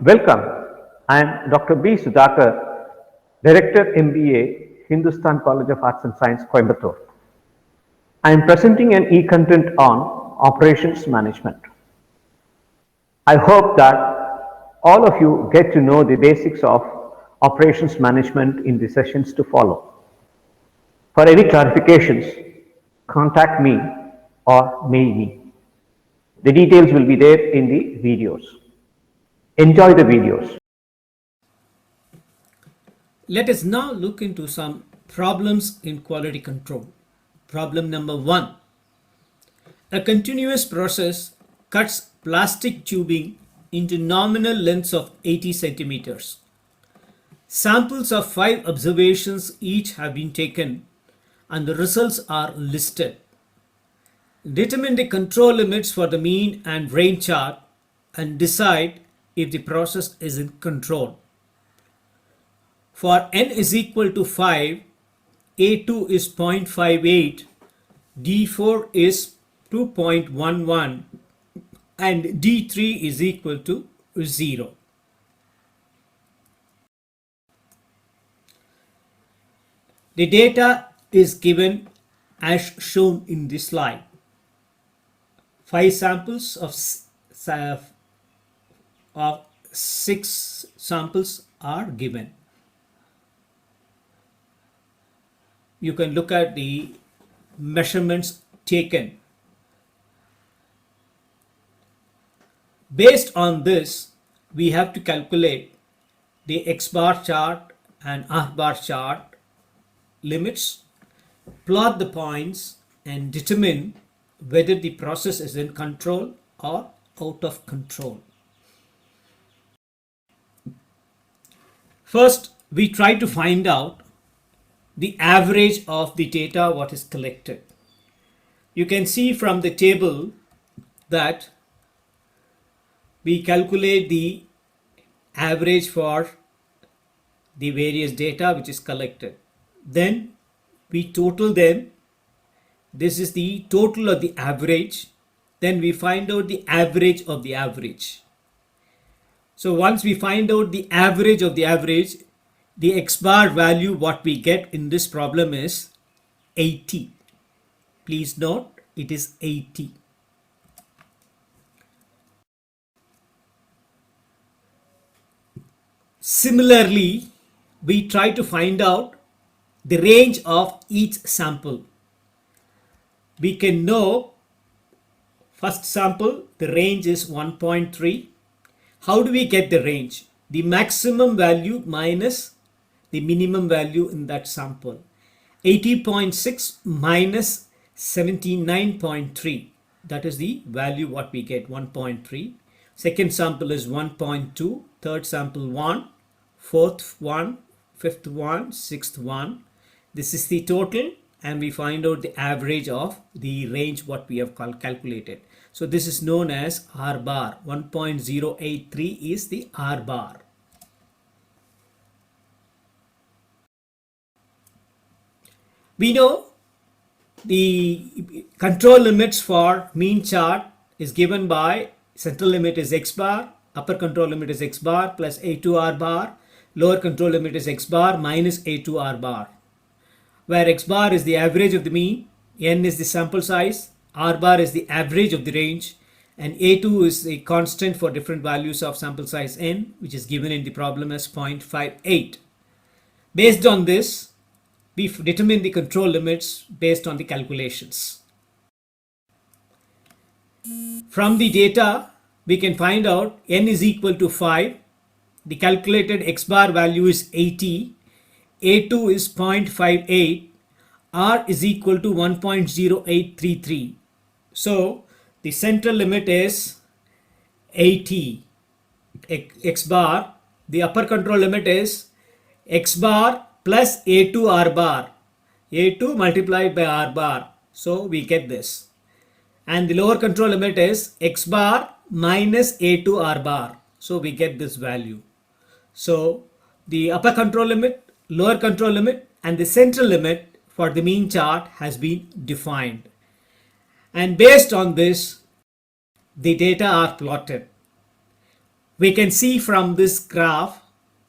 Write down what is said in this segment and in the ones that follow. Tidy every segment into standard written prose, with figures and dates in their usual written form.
Welcome. I am Dr. B. Sudhakar, Director MBA, Hindustan College of Arts and Science, Coimbatore. I am presenting an e-content on operations management. I hope that all of you get to know the basics of operations management in the sessions to follow. For any clarifications, contact me or mail me. The details will be there in the videos. Enjoy the videos. Let us now look into some problems in quality control. Problem number 1. A continuous process cuts plastic tubing into nominal lengths of 80 centimeters. Samples of 5 observations each have been taken and the results are listed. Determine the control limits for the mean and range chart and decide if the process is in control. For n is equal to 5, A2 is 0.58, D4 is 2.11 and D3 is equal to 0. The data is given as shown in this slide. 5 samples of 6 samples are given. You can look at the measurements taken. Based on this, we have to calculate the X bar chart and R bar chart limits, plot the points and determine whether the process is in control or out of control. First, we try to find out the average of the data what is collected. You can see from the table that we calculate the average for the various data which is collected. Then we total them. This is the total of the average. Then we find out the average of the average. So once we find out the average of the average, the X bar value what we get in this problem is 80. Please note it is 80. Similarly, we try to find out the range of each sample. We can know first sample, the range is 1.3. How do we get the range? The maximum value minus the minimum value in that sample. 80.6 minus 79.3. That is the value what we get, 1.3. Second sample is 1.2. Third sample 1. Fourth 1. Fifth 1. Sixth 1. This is the total and we find out the average of the range what we have calculated. So this is known as R bar. 1.083 is the R bar. We know the control limits for mean chart is given by central limit is X bar, upper control limit is X bar plus A2 R bar, lower control limit is X bar minus A2 R bar, where X bar is the average of the mean, N is the sample size, R bar is the average of the range, and A2 is the constant for different values of sample size N, which is given in the problem as 0.58. Based on this, we determine the control limits based on the calculations. From the data, we can find out N is equal to 5. The calculated X bar value is 80. A2 is 0.58. R is equal to 1.0833. So the central limit is 80 X bar. The upper control limit is X bar plus A2 R bar. A2 multiplied by R bar. So we get this. And the lower control limit is X bar minus A2 R bar. So we get this value. So the upper control limit, lower control limit and the central limit for the mean chart has been defined. And based on this, the data are plotted. We can see from this graph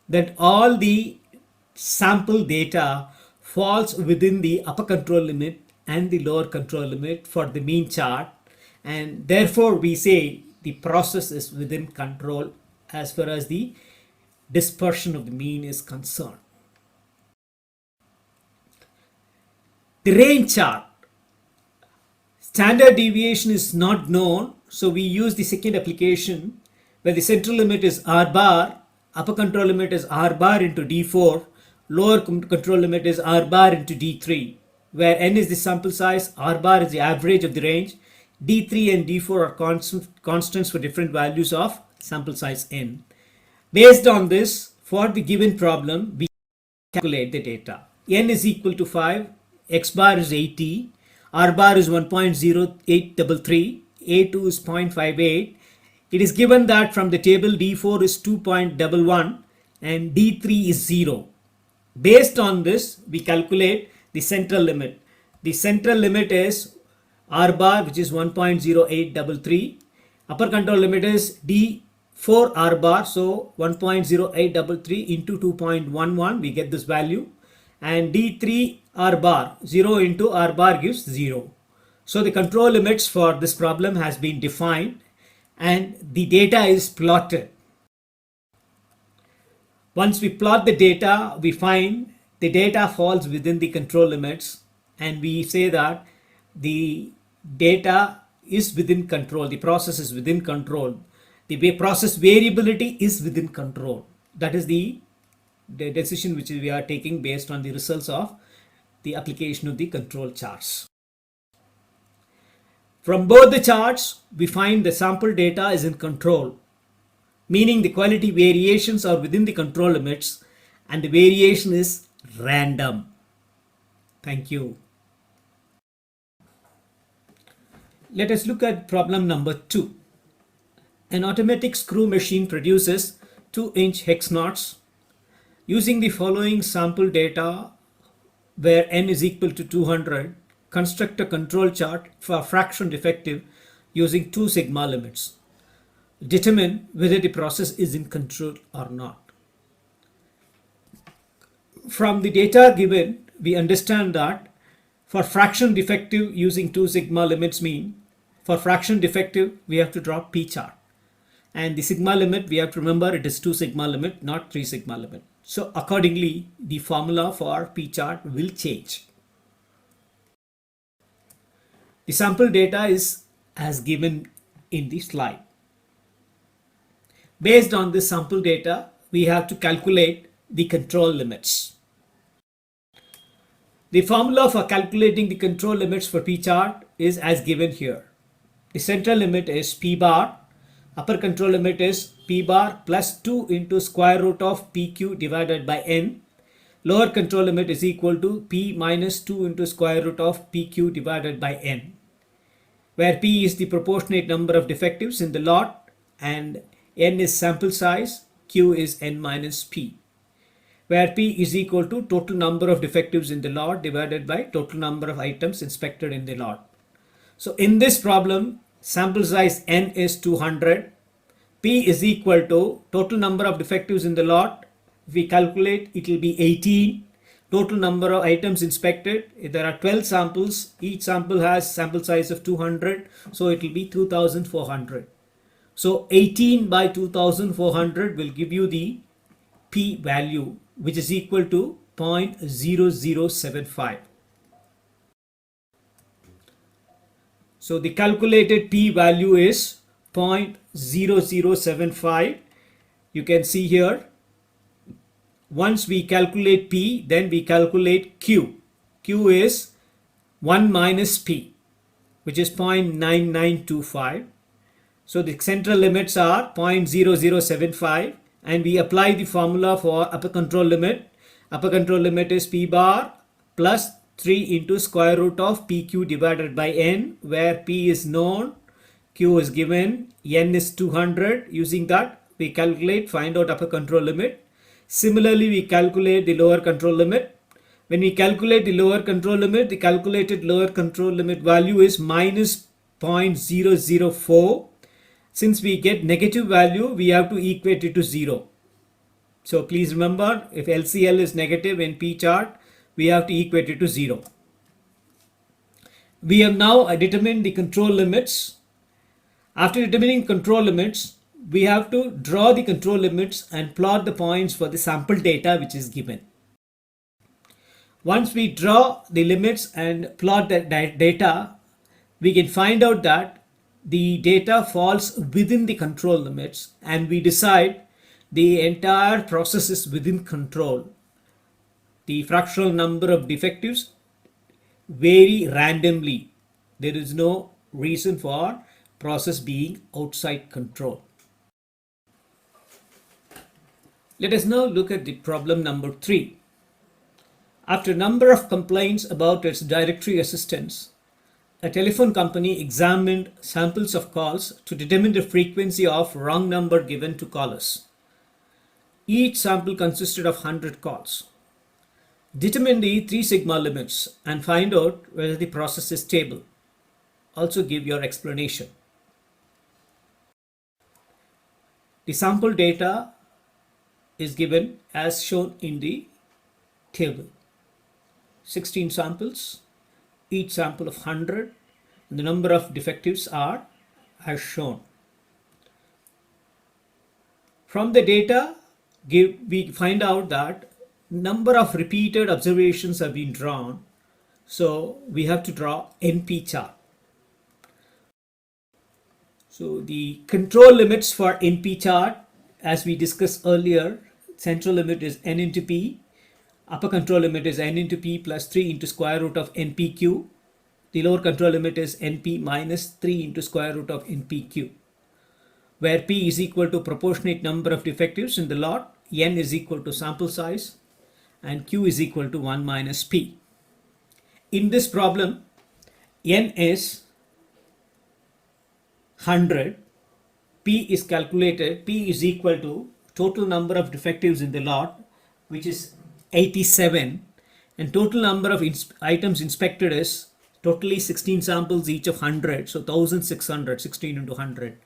that all the sample data falls within the upper control limit and the lower control limit for the mean chart, and therefore we say the process is within control as far as the dispersion of the mean is concerned. The range chart. Standard deviation is not known, so we use the second application where the central limit is r bar, upper control limit is r bar into d4, lower control limit is r bar into d3, where n is the sample size, r bar is the average of the range, d3 and d4 are constants for different values of sample size n. Based on this, for the given problem, we calculate the data. N is equal to 5, x bar is 80, r bar is 1.0833, a2 is 0.58. It is given that from the table d4 is 2.11 and d3 is 0. Based on this, we calculate the central limit. The central limit is r bar, which is 1.0833. Upper control limit is d4 r bar, so 1.0833 into 2.11, we get this value. And d3 r bar, 0 into r bar gives 0. So the control limits for this problem has been defined and the data is plotted. Once we plot the data, we find the data falls within the control limits, and we say that the data is within control, the process is within control, the process variability is within control. That is the decision which we are taking based on the results of the application of the control charts. From both the charts, we find the sample data is in control, meaning the quality variations are within the control limits and the variation is random. Thank you. Let us look at problem number 2. An automatic screw machine produces 2-inch hex knots. Using the following sample data where n is equal to 200, construct a control chart for fraction defective using 2 sigma limits. Determine whether the process is in control or not. From the data given, we understand that for fraction defective using 2 sigma limits mean for fraction defective we have to draw p chart, and the sigma limit we have to remember it is 2 sigma limit, not 3 sigma limit. So accordingly the formula for p chart will change. The sample data is as given in the slide. Based on this sample data, we have to calculate the control limits. The formula for calculating the control limits for p chart is as given here. The central limit is p bar, upper control limit is p bar plus 2 into square root of pq divided by n. Lower control limit is equal to p minus 2 into square root of pq divided by n, where p is the proportionate number of defectives in the lot and n is sample size, q is n minus p, where p is equal to total number of defectives in the lot divided by total number of items inspected in the lot. So in this problem, sample size n is 200, p is equal to total number of defectives in the lot. If we calculate, it will be 18. Total number of items inspected, there are 12 samples, each sample has sample size of 200, so it will be 2400. So 18 by 2400 will give you the p value, which is equal to 0.0075. So the calculated p value is 0.0075. You can see here, once we calculate p, then we calculate q. Q is 1 minus p, which is 0.9925. So the central limits are 0.0075, and we apply the formula for upper control limit. Upper control limit is p bar plus 3 into square root of pq divided by n, where p is known, q is given, n is 200. Using that, we calculate, find out upper control limit. Similarly, we calculate the lower control limit. When we calculate the lower control limit, the calculated lower control limit value is minus 0.004, Since we get negative value, we have to equate it to 0. So please remember, if LCL is negative in P chart, we have to equate it to 0. We have now determined the control limits. After determining control limits, we have to draw the control limits and plot the points for the sample data which is given. Once we draw the limits and plot that data, we can find out that the data falls within the control limits, and we decide the entire process is within control. The fractional number of defectives vary randomly. There is no reason for process being outside control. Let us now look at the problem number 3. After a number of complaints about its directory assistance, a telephone company examined samples of calls to determine the frequency of wrong number given to callers. Each sample consisted of 100 calls. Determine the 3 sigma limits and find out whether the process is stable. Also give your explanation. The sample data is given as shown in the table. 16 samples, each sample of 100, and the number of defectives are as shown. From the data, we find out that number of repeated observations have been drawn, so we have to draw NP chart. So the control limits for NP chart, as we discussed earlier, central limit is n into p, upper control limit is n into p plus 3 into square root of npq, the lower control limit is np minus 3 into square root of npq, where p is equal to proportionate number of defectives in the lot, n is equal to sample size, and q is equal to 1 minus p. In this problem, n is 100, p is calculated, p is equal to total number of defectives in the lot, which is 87, and total number of items inspected is totally 16 samples each of 100, so 1600, 16 into 100.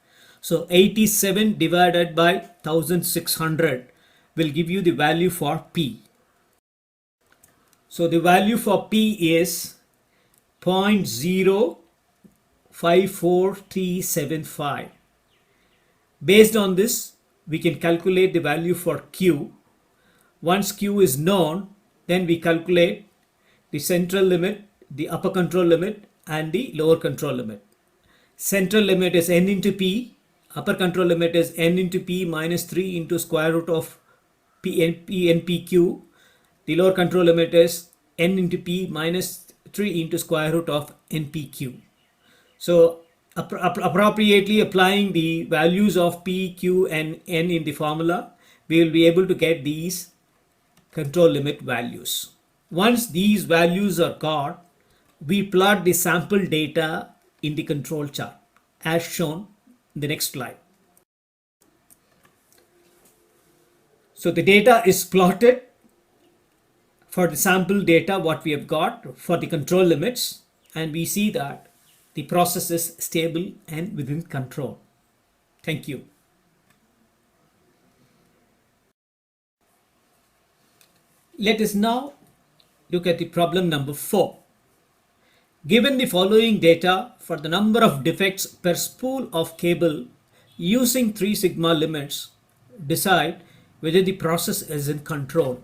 So 87 divided by 1600 will give you the value for p. So the value for p is 0.054375. Based on this, we can calculate the value for q. Once q is known, then we calculate the central limit, the upper control limit, and the lower control limit. Central limit is n into p, upper control limit is n into p minus 3 into square root of npq. The lower control limit is n into p minus 3 into square root of npq. So appropriately applying the values of p, q, and n in the formula, we will be able to get these control limit values. Once these values are got, we plot the sample data in the control chart as shown in the next slide. So the data is plotted for the sample data what we have got for the control limits, and we see that the process is stable and within control. Thank you. Let us now look at the problem number 4. Given the following data for the number of defects per spool of cable using 3 sigma limits, decide whether the process is in control.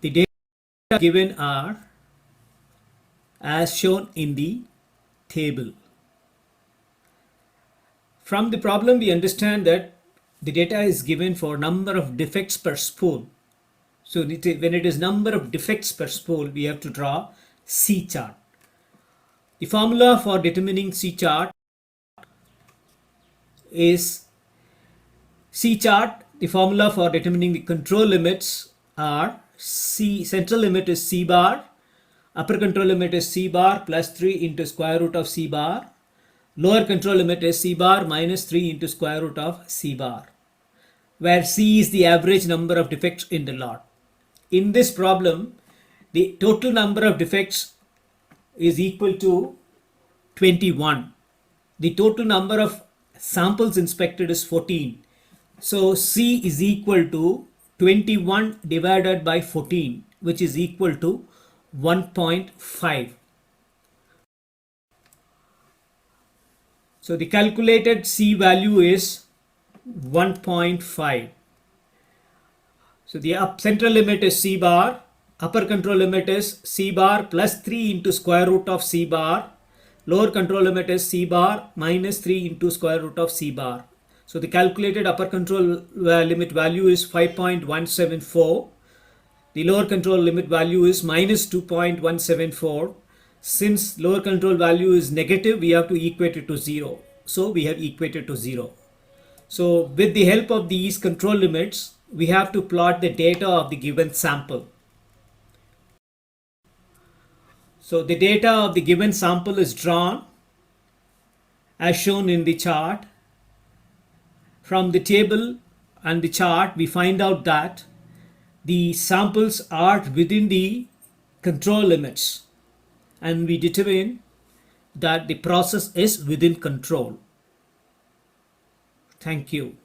The data given are as shown in the table. From the problem, we understand that the data is given for number of defects per spool. So when it is number of defects per spool, we have to draw C chart. The formula for determining C chart is C chart. The formula for determining the control limits are C, central limit is C bar, upper control limit is C bar plus 3 into square root of C bar, lower control limit is C bar minus 3 into square root of C bar, where C is the average number of defects in the lot. In this problem, the total number of defects is equal to 21. The total number of samples inspected is 14. So C is equal to 21 divided by 14, which is equal to 1.5. So the calculated C value is 1.5. So the central limit is C bar, upper control limit is C bar plus 3 into square root of C bar, lower control limit is C bar minus 3 into square root of C bar. So the calculated upper control limit value is 5.174. The lower control limit value is minus 2.174. Since lower control value is negative, we have to equate it to 0. So we have equated to 0. So with the help of these control limits, we have to plot the data of the given sample. So the data of the given sample is drawn as shown in the chart. From the table and the chart, we find out that the samples are within the control limits, and we determine that the process is within control. Thank you.